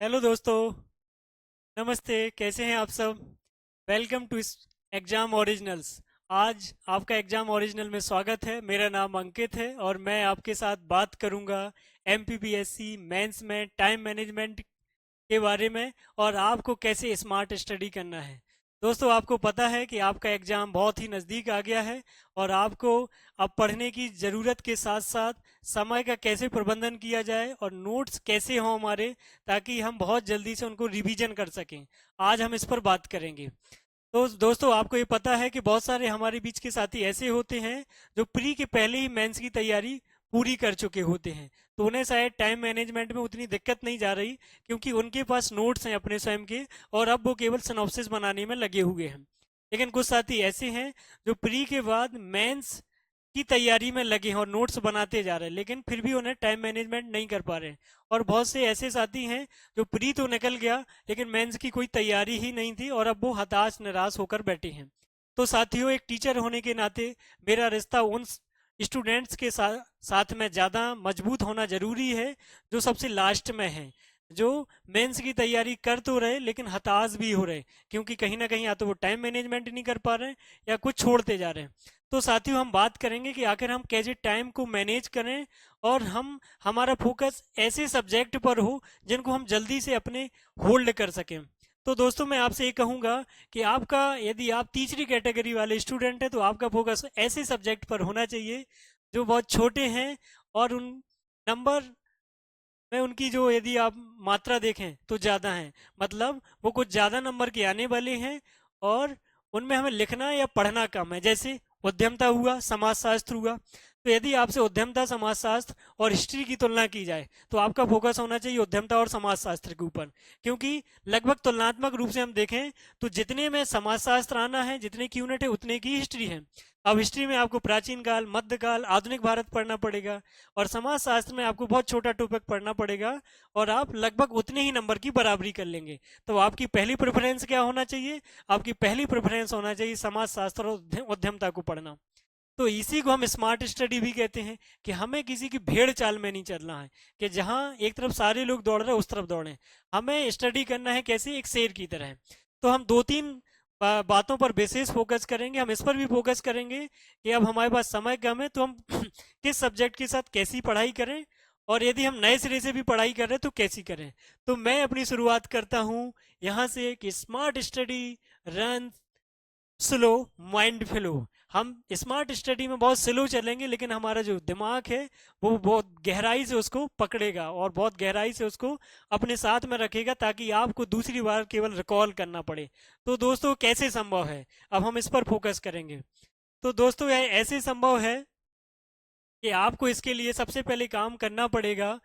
Hello दोस्तों। नमस्ते, कैसे हैं आप सब। Welcome to exam originals. आज आपका एग्जाम ओरिजिनल में स्वागत है। मेरा नाम अंकित है और मैं आपके साथ बात करूंगा एमपीपीएससी मेंस में टाइम मैनेजमेंट के बारे में और आपको कैसे स्मार्ट स्टडी करना है। दोस्तों, आपको पता है कि आपका एग्जाम बहुत ही नज़दीक आ गया है और आपको अब पढ़ने की ज़रूरत के साथ साथ समय का कैसे प्रबंधन किया जाए और नोट्स कैसे हों हमारे, ताकि हम बहुत जल्दी से उनको रिवीजन कर सकें। आज हम इस पर बात करेंगे। तो दोस्तों, आपको ये पता है कि बहुत सारे हमारे बीच के साथी ऐसे होते हैं जो प्री के पहले ही मेंस की तैयारी पूरी कर चुके होते हैं। तो उन्हें शायद टाइम मैनेजमेंट में उतनी दिक्कत नहीं जा रही, क्योंकि उनके पास नोट्स हैं अपने स्वयं के और अब वो केवल सिनॉप्सिस बनाने में लगे हुए हैं। लेकिन कुछ साथी ऐसे हैं जो प्री के बाद मेंस की तैयारी में लगे हैं और नोट्स बनाते जा रहे हैं, लेकिन फिर भी उन्हें टाइम मैनेजमेंट नहीं कर पा रहे हैं। और बहुत से ऐसे साथी हैं जो प्री तो निकल गया, लेकिन मेंस की कोई तैयारी ही नहीं थी और अब वो हताश निराश होकर बैठे हैं। तो साथियों, एक टीचर होने के नाते मेरा रिश्ता उन स्टूडेंट्स के साथ में ज़्यादा मजबूत होना जरूरी है जो सबसे लास्ट में हैं, जो मेंस की तैयारी कर तो रहे लेकिन हताश भी हो रहे, क्योंकि कहीं ना कहीं या तो वो टाइम मैनेजमेंट नहीं कर पा रहे हैं या कुछ छोड़ते जा रहे हैं। तो साथियों, हम बात करेंगे कि आखिर हम कैसे टाइम को मैनेज करें और हम हमारा फोकस ऐसे सब्जेक्ट पर हो जिनको हम जल्दी से अपने होल्ड कर सकें। तो दोस्तों, मैं आपसे ये कहूँगा कि आपका, यदि आप तीसरी कैटेगरी वाले स्टूडेंट हैं तो आपका फोकस ऐसे सब्जेक्ट पर होना चाहिए जो बहुत छोटे हैं और उन नंबर में उनकी जो, यदि आप मात्रा देखें तो ज़्यादा हैं। मतलब वो कुछ ज़्यादा नंबर के आने वाले हैं और उनमें हमें लिखना या पढ़ना कम है। जैसे उद्यमता हुआ, समाजशास्त्र हुआ। तो यदि आपसे उद्यमता, समाजशास्त्र और हिस्ट्री की तुलना की जाए तो आपका फोकस होना चाहिए उद्यमता और समाजशास्त्र के ऊपर, क्योंकि लगभग तुलनात्मक रूप से हम देखें तो जितने में समाजशास्त्र आना है, जितने की यूनिट है, उतने की हिस्ट्री है। अब हिस्ट्री में आपको प्राचीन काल, मध्यकाल, आधुनिक भारत पढ़ना पड़ेगा और समाजशास्त्र में आपको बहुत छोटा टॉपिक पढ़ना पड़ेगा और आप लगभग उतने ही नंबर की बराबरी कर लेंगे। तो आपकी पहली प्रेफरेंस क्या होना चाहिए? आपकी पहली प्रेफरेंस होना चाहिए समाजशास्त्र और उद्यमता को पढ़ना। तो इसी को हम स्मार्ट स्टडी भी कहते हैं, कि हमें किसी की भेड़ चाल में नहीं चलना है कि जहां एक तरफ सारे लोग दौड़ रहे हैं उस तरफ दौड़ें। हमें स्टडी करना है कैसे, एक शेर की तरह। तो हम दो तीन बातों पर विशेष फोकस करेंगे। हम इस पर भी फोकस करेंगे कि अब हमारे पास समय कम है तो हम किस सब्जेक्ट के साथ कैसी पढ़ाई करें, और यदि हम नए सिरे से भी पढ़ाई कर रहे हैं तो कैसी करें। तो मैं अपनी शुरुआत करता हूँ यहाँ से कि smart study run slow mind flow. हम स्मार्ट स्टडी में बहुत स्लो चलेंगे, लेकिन हमारा जो दिमाग है वो बहुत गहराई से उसको पकड़ेगा और बहुत गहराई से उसको अपने साथ में रखेगा, ताकि आपको दूसरी बार केवल रिकॉल करना पड़े। तो दोस्तों, कैसे संभव है, अब हम इस पर फोकस करेंगे। तो दोस्तों, यह ऐसे संभव है कि आपको इसके लिए सबसे पहले काम करना पड़ेगा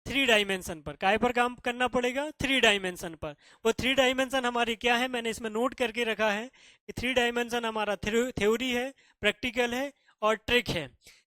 थ्री डायमेंशन पर। काय पर काम करना पड़ेगा? थ्री डायमेंशन पर। वो थ्री डायमेंशन हमारी क्या है, मैंने इसमें नोट करके रखा है कि थ्री डायमेंशन हमारा थ्योरी है, प्रैक्टिकल है और ट्रिक है।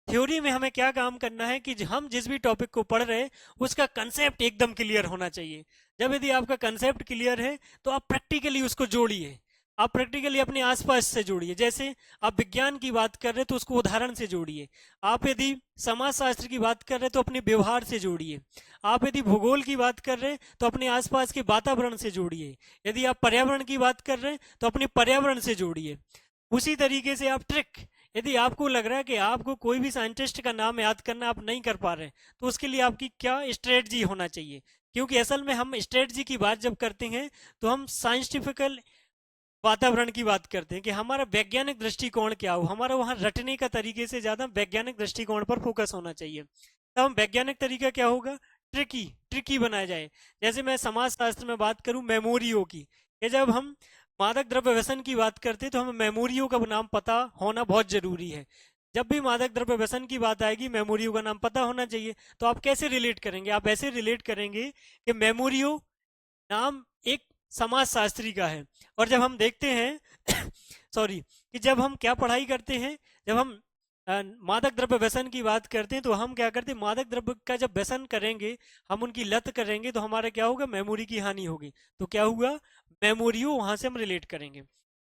थ्योरी में हमें क्या काम करना है कि हम जिस भी टॉपिक को पढ़ रहे हैं उसका कंसेप्ट एकदम क्लियर होना चाहिए। जब यदि आपका कंसेप्ट क्लियर है तो आप प्रैक्टिकली उसको जोड़िए। आप प्रैक्टिकली अपने आसपास से जोड़िए। जैसे आप विज्ञान की बात कर रहे हैं तो उसको उदाहरण से जोड़िए। आप यदि समाजशास्त्र की बात कर रहे हैं तो अपने व्यवहार से जोड़िए। आप यदि भूगोल की बात कर रहे हैं तो अपने आसपास के वातावरण से जोड़िए। यदि आप पर्यावरण की बात कर रहे हैं तो अपने पर्यावरण से जोड़िए। उसी तरीके से आप ट्रिक, यदि आपको लग रहा है कि आपको कोई भी साइंटिस्ट का नाम याद करना आप नहीं कर पा रहे हैं, तो उसके लिए आपकी क्या स्ट्रेटजी होना चाहिए। क्योंकि असल में हम स्ट्रेटजी की बात जब करते हैं तो हम साइंटिफिकल वातावरण की बात करते हैं कि हमारा वैज्ञानिक दृष्टिकोण क्या हो। हमारा वहां रटने का तरीके से ज्यादा वैज्ञानिक दृष्टिकोण पर फोकस होना चाहिए। तब हम वैज्ञानिक तरीका क्या होगा, ट्रिकी ट्रिकी बनाया जाए। जैसे मैं समाज शास्त्र में बात करूं मेमोरियो की, कि जब हम मादक द्रव्य व्यसन की बात करते हैं तो हमें मेमोरियो का नाम पता होना बहुत जरूरी है। जब भी मादक द्रव्य व्यसन की बात आएगी मेमोरियो का नाम पता होना चाहिए। तो आप कैसे रिलेट करेंगे? आप ऐसे रिलेट करेंगे कि मेमोरियो नाम एक समाजशास्त्री का है। और जब हम देखते हैं सॉरी, कि जब हम क्या पढ़ाई करते हैं, जब हम मादक द्रव्य व्यसन की बात करते हैं तो हम क्या करते हैं, मादक द्रव्य का जब व्यसन करेंगे, हम उनकी लत करेंगे तो हमारा क्या होगा, मेमोरी की हानि होगी। तो क्या हुआ, मेमोरियो वहां से हम रिलेट करेंगे।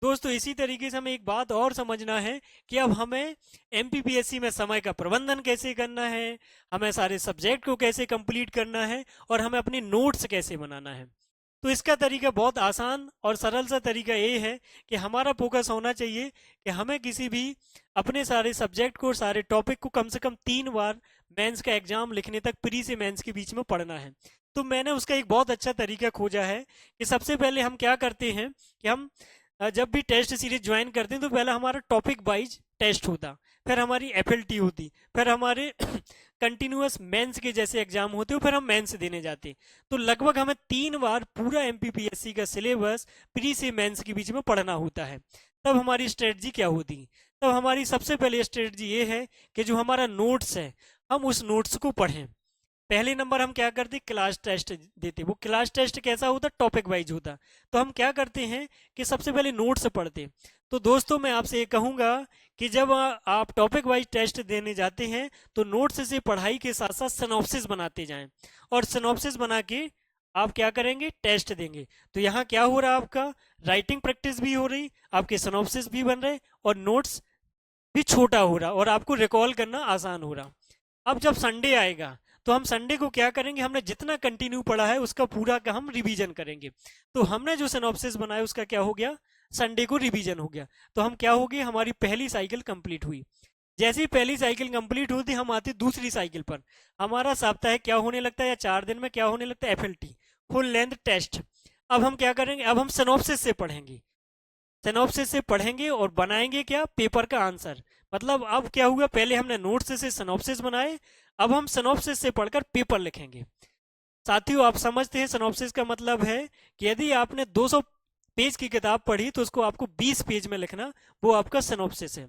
दोस्तों इसी तरीके से हमें एक बात और समझना है कि अब हमें एमपीपीएससी में समय का प्रबंधन कैसे करना है, हमें सारे सब्जेक्ट को कैसे कंप्लीट करना है और हमें अपनी नोट्स कैसे बनाना है। तो इसका तरीका बहुत आसान और सरल सा तरीका ये है कि हमारा फोकस होना चाहिए कि हमें किसी भी अपने सारे सब्जेक्ट को, सारे टॉपिक को कम से कम 3 बार मेंस का एग्जाम लिखने तक, प्री से मेंस के बीच में पढ़ना है। तो मैंने उसका एक बहुत अच्छा तरीका खोजा है कि सबसे पहले हम क्या करते हैं कि हम जब भी टेस्ट सीरीज ज्वाइन करते हैं तो पहले हमारा टॉपिक वाइज टेस्ट होता, फिर हमारी एफएलटी होती, फिर हमारे कंटिन्यूअस मेंस के जैसे एग्जाम होते हो, फिर हम मेंस देने जाते। तो लगभग हमें 3 बार पूरा एमपीपीएससी का सिलेबस प्री से मेंस के बीच में पढ़ना होता है। तब हमारी स्ट्रेटजी क्या होती? तब हमारी सबसे पहले स्ट्रेटजी ये है कि जो हमारा नोट्स है हम उस नोट्स को पढ़ें। पहले नंबर हम क्या करते, क्लास टेस्ट देते। वो क्लास टेस्ट कैसा होता, टॉपिक वाइज होता। तो हम क्या करते हैं कि सबसे पहले नोट्स पढ़ते। तो दोस्तों मैं आपसे ये कहूंगा कि जब आप टॉपिक वाइज टेस्ट देने जाते हैं तो नोट्स से पढ़ाई के साथ साथ सिनॉप्सिस बनाते जाएं, और सिनॉप्सिस बना के आप क्या करेंगे, टेस्ट देंगे। तो यहाँ क्या हो रहा है, आपका राइटिंग प्रैक्टिस भी हो रही, आपके सिनॉप्सिस भी बन रहे और नोट्स भी छोटा हो रहा और आपको रिकॉल करना आसान हो रहा। अब जब संडे आएगा तो हम संडे को क्या करेंगे, हमने जितना कंटिन्यू पढ़ा है उसका पूरा का हम रिवीजन करेंगे। तो हमने जो सिनॉप्सिस बनाया उसका क्या हो गया, संडे को रिवीजन हो गया। तो हम क्या हो गए, हमारी पहली साइकिल कंप्लीट हुई। जैसे ही पहली साइकिल कंप्लीट होती हम आते दूसरी साइकिल पर। हमारा साप्ताहिक क्या होने लगता है, या 4 दिन में क्या होने लगता है, एफएलटी, फुल लेंथ टेस्ट। अब हम क्या करेंगे, अब हम सिनॉप्सिस से पढ़ेंगे। सिनॉप्सिस से पढ़ेंगे और बनाएंगे क्या, पेपर का आंसर। मतलब अब क्या हुआ, पहले हमने नोट्स से सिनॉप्सिस बनाए, अब हम सिनॉप्सिस से पढ़कर पेपर लिखेंगे। साथियों आप समझते हैं सिनॉप्सिस का मतलब है कि यदि आपने 200 पेज की किताब पढ़ी तो उसको आपको 20 पेज में लिखना, वो आपका सिनॉप्सिस है।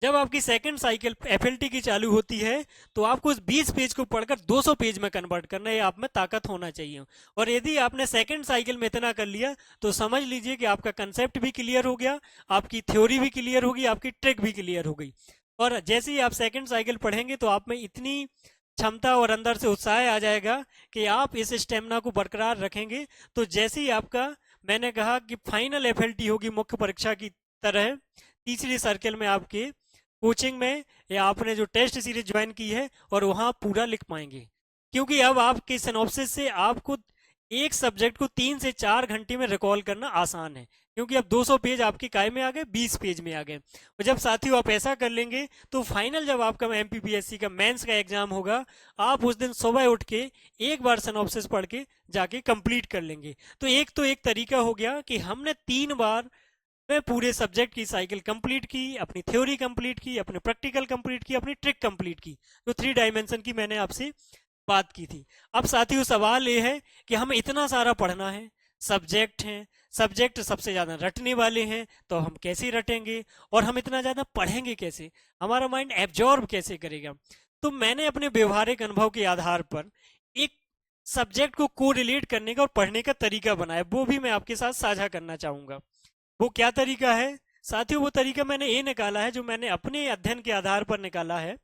जब आपकी सेकंड साइकिल एफएलटी की चालू होती है तो आपको उस 20 पेज को पढ़कर 200 पेज में कन्वर्ट करना है, आप में ताकत होना चाहिए। और यदि आपने सेकंड साइकिल में इतना कर लिया तो समझ लीजिए कि आपका कंसेप्ट भी क्लियर हो गया, आपकी थ्योरी भी क्लियर होगी, आपकी ट्रिक भी क्लियर हो गई। और जैसे ही आप सेकंड साइकिल पढ़ेंगे तो आप में इतनी क्षमता और अंदर से उत्साह आ जाएगा कि आप इस स्टेमिना को बरकरार रखेंगे। तो जैसे ही आपका, मैंने कहा कि फाइनल एफएलटी होगी मुख्य परीक्षा की तरह, तीसरी सर्किल में आपके कोचिंग में या आपने जो टेस्ट सीरीज ज्वाइन की है, और वहां पूरा लिख पाएंगे। क्योंकि अब आपके सिनॉप्सिस से आपको एक सब्जेक्ट को 3 से 4 घंटे में रिकॉल करना आसान है, क्योंकि अब 200 पेज आपके काय में आ गए, 20 पेज में आ गए। और जब साथियों आप ऐसा कर लेंगे तो फाइनल जब आपका एमपीपीएससी का मेंस का एग्जाम होगा, आप उस दिन सुबह उठ के एक बार सिनॉप्सिस पढ़ के जाके कंप्लीट कर लेंगे। तो एक तरीका हो गया कि हमने 3 बार मैं पूरे सब्जेक्ट की साइकिल कंप्लीट की, अपनी थ्योरी कंप्लीट की, अपने प्रैक्टिकल कंप्लीट की, अपनी ट्रिक कंप्लीट की, जो 3 डायमेंशन की मैंने आपसे बात की थी। अब साथियों सवाल ये है कि हमें इतना सारा पढ़ना है, सब्जेक्ट हैं, सब्जेक्ट सबसे ज़्यादा रटने वाले हैं, तो हम कैसे रटेंगे और हम इतना ज़्यादा पढ़ेंगे कैसे, हमारा माइंड एब्जॉर्ब कैसे करेगा। तो मैंने अपने व्यवहारिक अनुभव के आधार पर एक सब्जेक्ट को को रिलेट करने का और पढ़ने का तरीका बनाया, वो भी मैं आपके साथ साझा करना चाहूँगा। वो क्या तरीका है साथियों, वो तरीका मैंने ये निकाला है जो मैंने अपने अध्ययन के आधार पर निकाला है।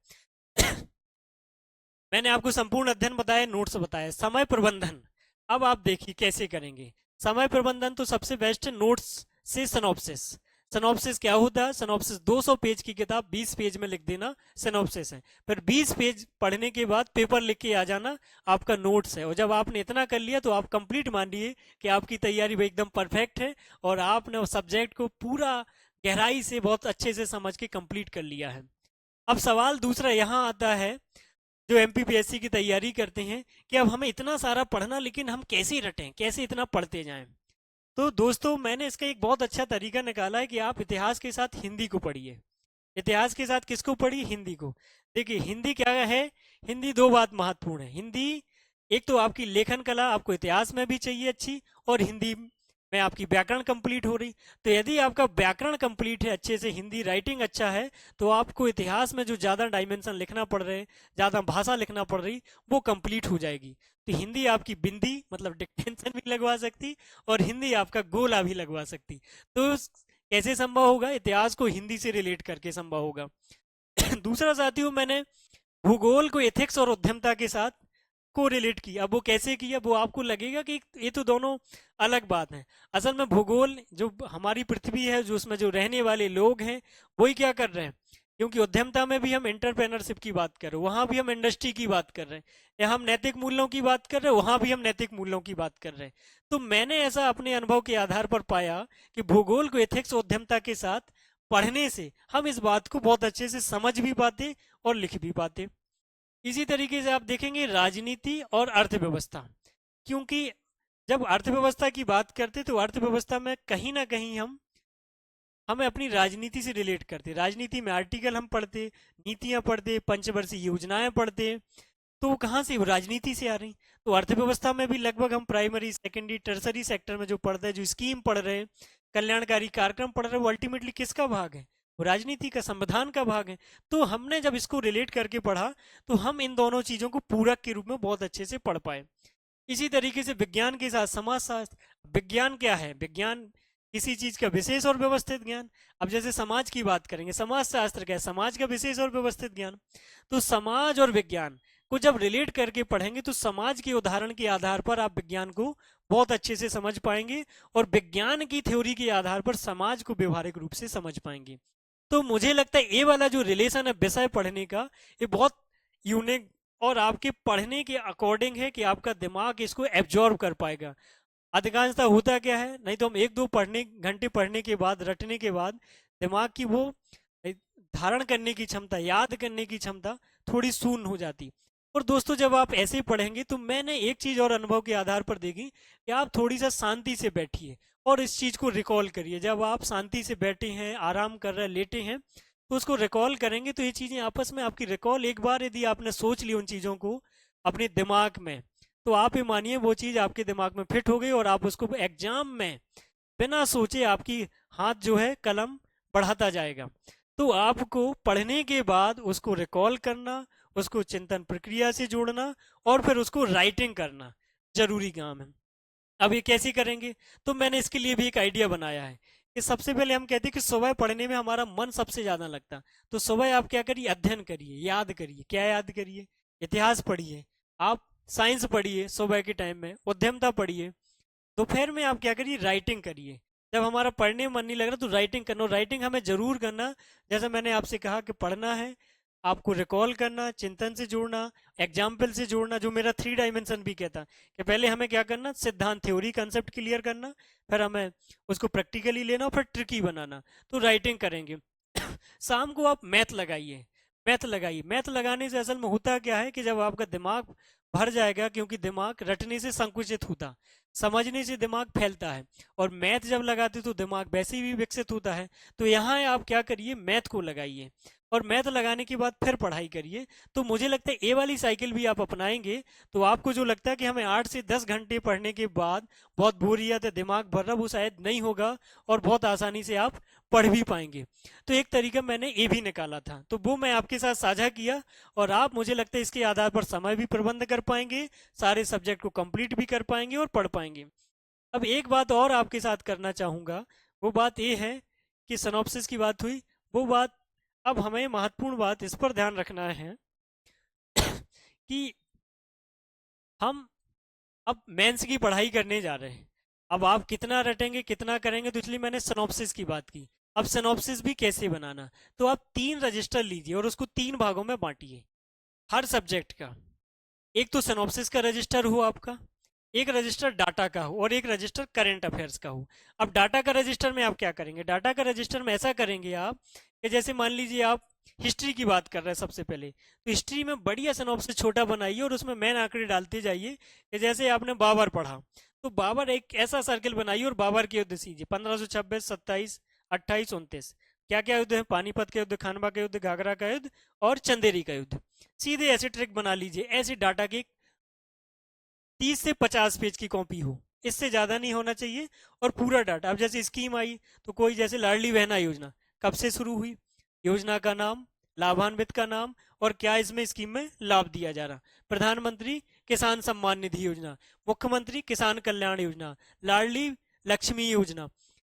मैंने आपको संपूर्ण अध्ययन बताया, नोट्स बताया। समय प्रबंधन, अब आप देखिए कैसे करेंगे समय प्रबंधन। तो सबसे बेस्ट है नोट्स से सिनॉप्सिस। सिनॉप्सिस क्या होता है, सिनॉप्सिस 200 पेज की किताब 20 पेज में लिख देना सिनॉप्सिस है। फिर 20 पेज पढ़ने के बाद पेपर लिख के आ जाना, आपका नोट्स है। और जब आपने इतना कर लिया तो आप कंप्लीट मानिए कि आपकी तैयारी भी एकदम परफेक्ट है और आपने उस सब्जेक्ट को पूरा गहराई से बहुत अच्छे से समझ के कंप्लीट कर लिया है। अब सवाल दूसरा यहाँ आता है, जो एमपीपीएससी की तैयारी करते हैं, कि अब हमें इतना सारा पढ़ना, लेकिन हम कैसे रटें, कैसे इतना पढ़ते जाएं। तो दोस्तों मैंने इसका एक बहुत अच्छा तरीका निकाला है कि आप इतिहास के साथ हिंदी को पढ़िए। इतिहास के साथ किसको पढ़िए, हिंदी को। देखिए हिंदी क्या है, हिंदी 2 बात महत्वपूर्ण है। हिंदी एक तो आपकी लेखन कला आपको इतिहास में भी चाहिए अच्छी, और हिंदी में आपकी व्याकरण कंप्लीट हो रही। तो यदि आपका व्याकरण कंप्लीट है अच्छे से, हिंदी राइटिंग अच्छा है, तो आपको इतिहास में जो ज़्यादा डायमेंशन लिखना पड़ रहे हैं, ज़्यादा भाषा लिखना पड़ रही, वो कंप्लीट हो जाएगी। तो हिंदी आपकी बिंदी मतलब डिक्टेंशन भी लगवा सकती, और हिंदी आपका गोला भी लगवा सकती। तो कैसे संभव होगा, इतिहास को हिंदी से रिलेट करके संभव होगा। दूसरा साथियों, मैंने भूगोल को एथिक्स और उद्यमता के साथ को रिलेट किया। अब वो कैसे किया वो आपको लगेगा कि ये तो दोनों अलग बात है। असल में भूगोल जो हमारी पृथ्वी है, जो उसमें जो रहने वाले लोग हैं वही क्या कर रहे हैं, क्योंकि उद्यमता में भी हम एंटरप्रेनरशिप की बात कर रहे हैं, वहां भी हम इंडस्ट्री की बात कर रहे हैं, या हम नैतिक मूल्यों की बात कर रहे हैं, वहां भी हम नैतिक मूल्यों की बात कर रहे हैं। तो मैंने ऐसा अपने अनुभव के आधार पर पाया कि भूगोल को एथिक्स उद्यमता के साथ पढ़ने से हम इस बात को बहुत अच्छे से समझ भी पाते और लिख भी पाते। इसी तरीके से आप देखेंगे राजनीति और अर्थव्यवस्था, क्योंकि जब अर्थव्यवस्था की बात करते तो अर्थव्यवस्था में कहीं ना कहीं हम हमें अपनी राजनीति से रिलेट करते। राजनीति में आर्टिकल हम पढ़ते, नीतियां पढ़ते, पंचवर्षीय योजनाएं पढ़ते, तो वो कहाँ से, वो राजनीति से आ रही। तो अर्थव्यवस्था में भी लगभग हम प्राइमरी सेकेंडरी टर्सरी सेक्टर में जो पढ़ते हैं, जो स्कीम पढ़ रहे हैं, कल्याणकारी कार्यक्रम पढ़ रहे हैं, वो अल्टीमेटली किसका भाग है, वो राजनीति का, संविधान का भाग है। तो हमने जब इसको रिलेट करके पढ़ा तो हम इन दोनों चीजों को पूरक के रूप में बहुत अच्छे से पढ़ पाए। इसी तरीके से विज्ञान के साथ समाजशास्त्र। विज्ञान क्या है, विज्ञान किसी चीज का विशेष और व्यवस्थित ज्ञान। अब जैसे समाज की बात करेंगे, समाजशास्त्र क्या है, समाज का विशेष और व्यवस्थित ज्ञान। तो समाज और विज्ञान को जब रिलेट करके पढ़ेंगे तो समाज के उदाहरण के आधार पर आप विज्ञान को बहुत अच्छे से समझ पाएंगे, और विज्ञान की थ्योरी के आधार पर समाज को व्यवहारिक रूप से समझ पाएंगे। तो मुझे लगता है ये वाला जो रिलेशन है विषय पढ़ने का, ये बहुत यूनिक और आपके पढ़ने के अकॉर्डिंग है कि आपका दिमाग इसको एब्जॉर्ब कर पाएगा। अधिकांशतः होता क्या है, नहीं तो हम एक दो घंटे पढ़ने के बाद, रटने के बाद दिमाग की वो धारण करने की क्षमता, याद करने की क्षमता थोड़ी शून्य हो जाती। और दोस्तों जब आप ऐसे पढ़ेंगे तो मैंने एक चीज और अनुभव के आधार पर देखी कि आप थोड़ी सा शांति से बैठिए और इस चीज को रिकॉल करिए। जब आप शांति से बैठे हैं, आराम कर रहे हैं, लेटे हैं, तो उसको रिकॉल करेंगे तो ये चीजें आपस में आपकी रिकॉल, एक बार यदि आपने सोच ली उन चीजों को अपने दिमाग में, तो आप ये मानिए वो चीज आपके दिमाग में फिट हो गई और आप उसको एग्जाम में बिना सोचे आपकी हाथ जो है कलम बढ़ाता जाएगा। तो आपको पढ़ने के बाद उसको रिकॉल करना, उसको चिंतन प्रक्रिया से जोड़ना और फिर उसको राइटिंग करना जरूरी काम है। अब ये कैसे करेंगे, तो मैंने इसके लिए भी एक आइडिया बनाया है कि सबसे पहले हम कहते हैं कि सुबह पढ़ने में हमारा मन सबसे ज्यादा लगता। तो सुबह आप क्या करिए, अध्ययन करिए, याद करिए। क्या याद करिए, इतिहास पढ़िए, आप साइंस पढ़िए, सुबह के टाइम में उद्यमता पढ़िए। दोपहर में आप क्या करिए, राइटिंग करिए। जब हमारा पढ़ने में मन नहीं लग रहा तो राइटिंग करना, राइटिंग हमें जरूर करना। जैसे मैंने आपसे कहा कि पढ़ना है, आपको रिकॉल करना, चिंतन से जोड़ना, एग्जाम्पल से जोड़ना, जो मेरा 3 डायमेंशन भी कहता कि पहले हमें क्या करना, सिद्धांत थ्योरी कंसेप्ट क्लियर करना, फिर हमें उसको प्रैक्टिकली लेना और फिर ट्रिकी बनाना। तो राइटिंग करेंगे। शाम को आप मैथ लगाइए, मैथ लगाइए। मैथ लगाने से असल में होता क्या है कि जब आपका दिमाग भर जाएगा, क्योंकि दिमाग रटने से संकुचित होता, समझने से दिमाग फैलता है, और मैथ जब लगाते तो दिमाग वैसे भी विकसित होता है। तो यहाँ आप क्या करिए, मैथ को लगाइए, और मैथ लगाने के बाद फिर पढ़ाई करिए। तो मुझे लगता है ये वाली साइकिल भी आप अपनाएंगे तो आपको जो लगता है कि हमें 8 से 10 घंटे पढ़ने के बाद बहुत बोरियत है, दिमाग भर रहा, वो शायद नहीं होगा और बहुत आसानी से आप पढ़ भी पाएंगे। तो एक तरीका मैंने ये भी निकाला था, तो वो मैं आपके साथ साझा किया, और आप मुझे लगता है इसके आधार पर समय भी प्रबंध कर पाएंगे, सारे सब्जेक्ट को कंप्लीट भी कर पाएंगे और पढ़ पाएंगे। अब एक बात और आपके साथ करना चाहूंगा, वो बात ये है कि सिनॉप्सिस की बात हुई, वो बात, अब हमें महत्वपूर्ण बात इस पर ध्यान रखना है कि हम अब मेंस की पढ़ाई करने जा रहे हैं। अब आप कितना रटेंगे, कितना करेंगे, तो इसलिए मैंने सिनॉप्सिस की बात की। अब सिनॉप्सिस भी कैसे बनाना, तो आप 3 रजिस्टर लीजिए और उसको 3 भागों में बांटिए हर सब्जेक्ट का। एक तो सिनॉप्सिस का रजिस्टर हो आपका, एक रजिस्टर डाटा का हो, और एक रजिस्टर करंट अफेयर्स का हो। अब डाटा का रजिस्टर में आप क्या करेंगे, डाटा का रजिस्टर में ऐसा करेंगे आप कि जैसे मान लीजिए आप हिस्ट्री की बात कर रहे हैं सबसे पहले, तो हिस्ट्री में बढ़िया सिनॉप्सिस छोटा बनाइए और उसमें मेन आंकड़े डालते जाइए कि जैसे आपने बाबर पढ़ा तो बाबर एक ऐसा सर्कल बनाइए और बाबर के युद्ध सीजिए, 1526, 27, 28, 29। क्या क्या युद्ध है, पानीपत का युद्ध, खानवा का युद्ध, घाघरा का युद्ध और चंदेरी का युद्ध। सीधे ऐसे ट्रिक बना लीजिए, ऐसे डाटा की 30 से 50 पेज की कॉपी हो, इससे ज्यादा नहीं होना चाहिए, और पूरा डाटा। अब जैसे स्कीम आई तो कोई जैसे लाडली बहना योजना कब से शुरू हुई, योजना का नाम, लाभान्वित का नाम, और क्या इसमें स्कीम में लाभ दिया जा रहा, प्रधानमंत्री किसान सम्मान निधि योजना, मुख्यमंत्री किसान कल्याण योजना, लाडली लक्ष्मी योजना।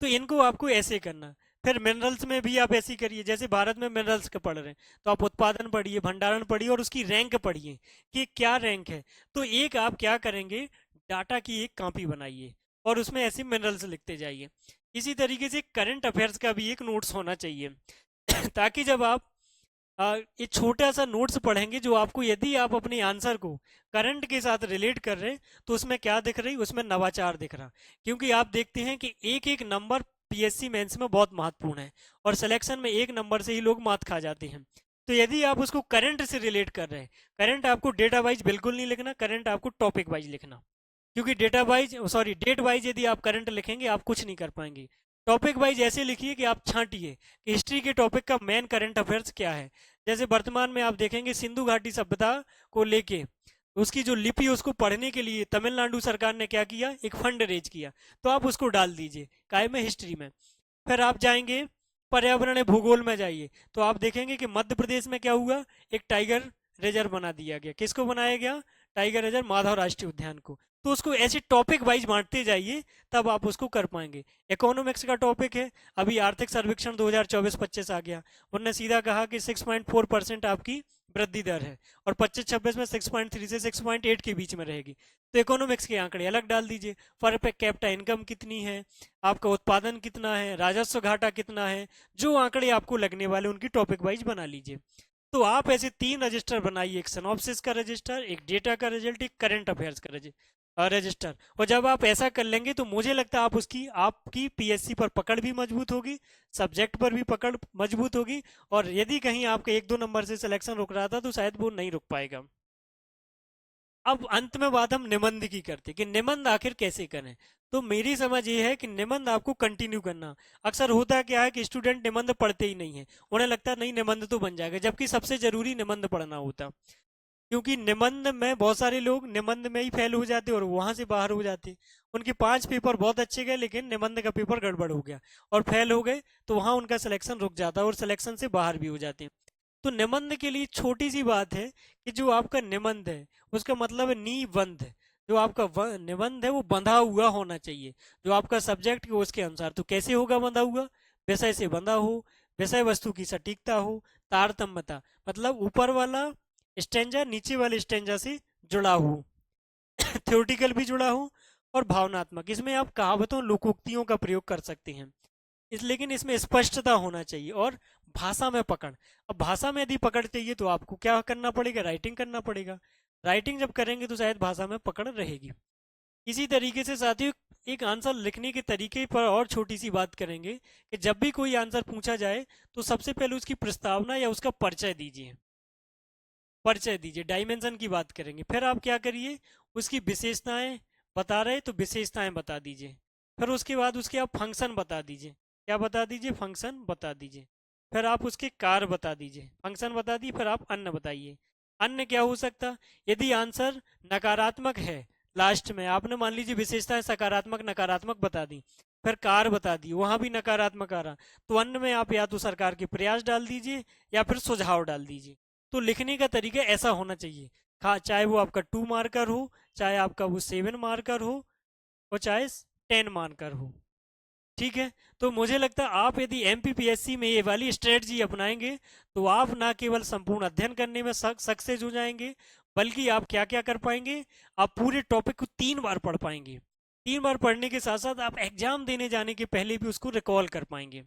तो इनको आपको ऐसे करना, फिर मिनरल्स में भी आप ऐसी करिए, जैसे भारत में मिनरल्स का पढ़ रहे हैं तो आप उत्पादन पढ़िए, भंडारण पढ़िए और उसकी रैंक पढ़िए कि क्या रैंक है। तो एक आप क्या करेंगे, डाटा की एक कॉपी बनाइए और उसमें ऐसे मिनरल्स लिखते जाइए। इसी तरीके से करंट अफेयर्स का भी एक नोट्स होना चाहिए ताकि जब आप ये छोटा सा नोट्स पढ़ेंगे, जो आपको यदि आप अपने आंसर को करंट के साथ रिलेट कर रहे हैं तो उसमें क्या दिख रही, उसमें नवाचार दिख रहा। क्योंकि आप देखते हैं कि एक एक नंबर पीएससी मेंस में बहुत महत्वपूर्ण है और सिलेक्शन में एक नंबर से ही लोग मात खा जाते हैं। तो यदि आप उसको करंट से रिलेट कर रहे हैं, करंट आपको डेटा वाइज बिल्कुल नहीं लिखना, करंट आपको टॉपिक वाइज लिखना। क्योंकि data wise, sorry, date wise यदि आप करंट लिखेंगे आप कुछ नहीं कर पाएंगे। टॉपिक वाइज ऐसे लिखिए कि आप छांटिए कि हिस्ट्री के टॉपिक का मेन करंट अफेयर्स क्या है। जैसे वर्तमान में आप देखेंगे सिंधु घाटी सभ्यता को लेके उसकी जो लिपि उसको पढ़ने के लिए तमिलनाडु सरकार ने क्या किया, एक फंड रेज किया। तो आप उसको डाल दीजिए काय में, हिस्ट्री में। फिर आप जाएंगे पर्यावरण भूगोल में जाइए तो आप देखेंगे कि मध्य प्रदेश में क्या हुआ, एक टाइगर रिजर्व बना दिया गया। किसको बनाया गया, टाइगर रिजर्व, माधव राष्ट्रीय उद्यान को। तो उसको ऐसे टॉपिक वाइज बांटते जाइए, तब आप उसको कर पाएंगे। इकोनॉमिक्स का टॉपिक है, अभी आर्थिक सर्वेक्षण 2024-25 आ गया। उन्होंने सीधा कहा कि 6.4% आपकी वृद्धि दर है और 25-26 में 6.3 से 6.8 के बीच में रहेगी। तो इकोनॉमिक्स के आंकड़े अलग डाल दीजिए, पर कैपिटा इनकम कितनी है, आपका उत्पादन कितना है, राजस्व घाटा कितना है, जो आंकड़े आपको लगने वाले उनकी टॉपिक वाइज बना लीजिए। तो आप ऐसे 3 रजिस्टर बनाइए, एक सिनॉप्सिस का रजिस्टर, एक डेटा का रिजल्ट, एक करंट अफेयर्स का रजिस्टर। और जब आप ऐसा कर लेंगे तो मुझे लगता है आप उसकी आपकी पीएससी पर पकड़ भी मजबूत होगी, सब्जेक्ट पर भी पकड़ मजबूत होगी। और यदि कहीं आपके 1-2 नंबर से सिलेक्शन रुक रहा था तो शायद वो नहीं रुक पाएगा। अब अंत में बात हम निबंध की करते कि निबंध आखिर कैसे करें। तो मेरी समझ ये है कि निबंध आपको कंटिन्यू करना। अक्सर होता क्या है कि स्टूडेंट निबंध पढ़ते ही नहीं है, उन्हें लगता है नहीं निबंध तो बन जाएगा, जबकि सबसे जरूरी निबंध पढ़ना होता। क्योंकि निबंध में बहुत सारे लोग निबंध में ही फेल हो जाते और वहां से बाहर हो जाते। उनके 5 पेपर बहुत अच्छे गए लेकिन निबंध का पेपर गड़बड़ हो गया और फेल हो गए, तो वहां उनका सिलेक्शन रुक जाता है और सिलेक्शन से बाहर भी हो जाते हैं। तो निबंध के लिए छोटी सी बात है कि जो आपका निबंध है उसका मतलब है निबंध। जो आपका निबंध है वो बंधा हुआ होना चाहिए, जो आपका सब्जेक्ट है उसके अनुसार। तो कैसे होगा बंधा हुआ, विषय से बंधा हो, विषय वस्तु की सटीकता हो, तारतम्यता मतलब ऊपर वाला स्टेंजा नीचे वाले स्टेंजा से जुड़ा हो, थ्योरेटिकल भी जुड़ा हो और भावनात्मक। इसमें आप कहावतों लोकोक्तियों का प्रयोग कर सकते हैं, इस लेकिन इसमें स्पष्टता होना चाहिए और भाषा में पकड़। अब भाषा में यदि पकड़ चाहिए तो आपको क्या करना पड़ेगा, राइटिंग करना पड़ेगा। राइटिंग जब करेंगे तो शायद भाषा में पकड़ रहेगी। इसी तरीके से साथियों एक आंसर लिखने के तरीके पर और छोटी सी बात करेंगे कि जब भी कोई आंसर पूछा जाए तो सबसे पहले उसकी प्रस्तावना या उसका परिचय दीजिए। परिचय दीजिए, डायमेंशन की बात करेंगे। फिर आप क्या करिए, उसकी विशेषताएं बता रहे तो विशेषताएं बता दीजिए। फिर उसके बाद उसके आप फंक्शन बता दीजिए। क्या बता दीजिए, फंक्शन बता दीजिए। फिर आप उसके कार्य बता दीजिए, फंक्शन बता दिए, फिर आप अन्य बताइए। अन्य क्या हो सकता, यदि आंसर नकारात्मक है, लास्ट में आपने मान लीजिए विशेषताएं सकारात्मक नकारात्मक बता दी, फिर कार्य बता दी, वहां भी नकारात्मक आ रहा, तो अन्य में आप या तो सरकार के प्रयास डाल दीजिए या फिर सुझाव डाल दीजिए। तो लिखने का तरीका ऐसा होना चाहिए, चाहे वो आपका 2 मार्कर हो, चाहे आपका वो 7 मार्कर हो और चाहे 10 मार्कर हो। ठीक है, तो मुझे लगता है आप यदि एमपीपीएससी में ये वाली स्ट्रेटजी अपनाएंगे तो आप ना केवल संपूर्ण अध्ययन करने में सक्सेस हो जाएंगे, बल्कि आप क्या क्या कर पाएंगे, आप पूरे टॉपिक को 3 बार पढ़ पाएंगे। 3 बार पढ़ने के साथ साथ आप एग्जाम देने जाने के पहले भी उसको रिकॉल कर पाएंगे।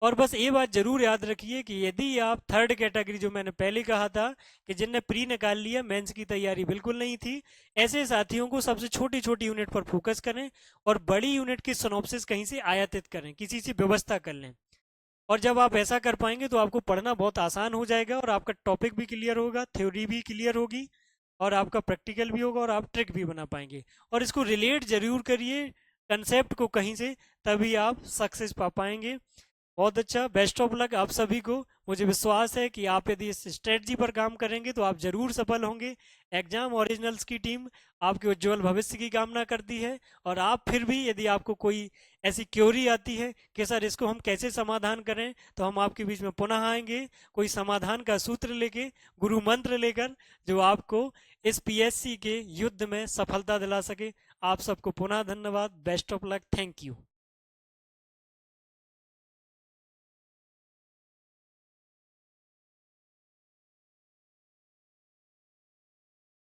और बस ये बात जरूर याद रखिए कि यदि आप थर्ड कैटेगरी, जो मैंने पहले कहा था कि जिनने प्री निकाल लिया, मेंस की तैयारी बिल्कुल नहीं थी, ऐसे साथियों को सबसे छोटी छोटी यूनिट पर फोकस करें और बड़ी यूनिट की सिनॉप्सिस कहीं से आयातित करें, किसी से व्यवस्था कर लें। और जब आप ऐसा कर पाएंगे तो आपको पढ़ना बहुत आसान हो जाएगा और आपका टॉपिक भी क्लियर होगा, थ्योरी भी क्लियर होगी और आपका प्रैक्टिकल भी होगा और आप ट्रिक भी बना पाएंगे। और इसको रिलेट जरूर करिए कंसेप्ट को कहीं से, तभी आप सक्सेस पा पाएंगे। बहुत अच्छा, बेस्ट ऑफ लक आप सभी को। मुझे विश्वास है कि आप यदि इस स्ट्रेटजी पर काम करेंगे तो आप जरूर सफल होंगे। एग्जाम ओरिजिनल्स की टीम आपके उज्जवल भविष्य की कामना करती है। और आप फिर भी यदि आपको कोई ऐसी क्योरी आती है कि सर इसको हम कैसे समाधान करें, तो हम आपके बीच में पुनः आएंगे कोई समाधान का सूत्र लेके, गुरु मंत्र लेकर, जो आपको इस पीएससी के युद्ध में सफलता दिला सके। आप सबको पुनः धन्यवाद, best of luck, thank you.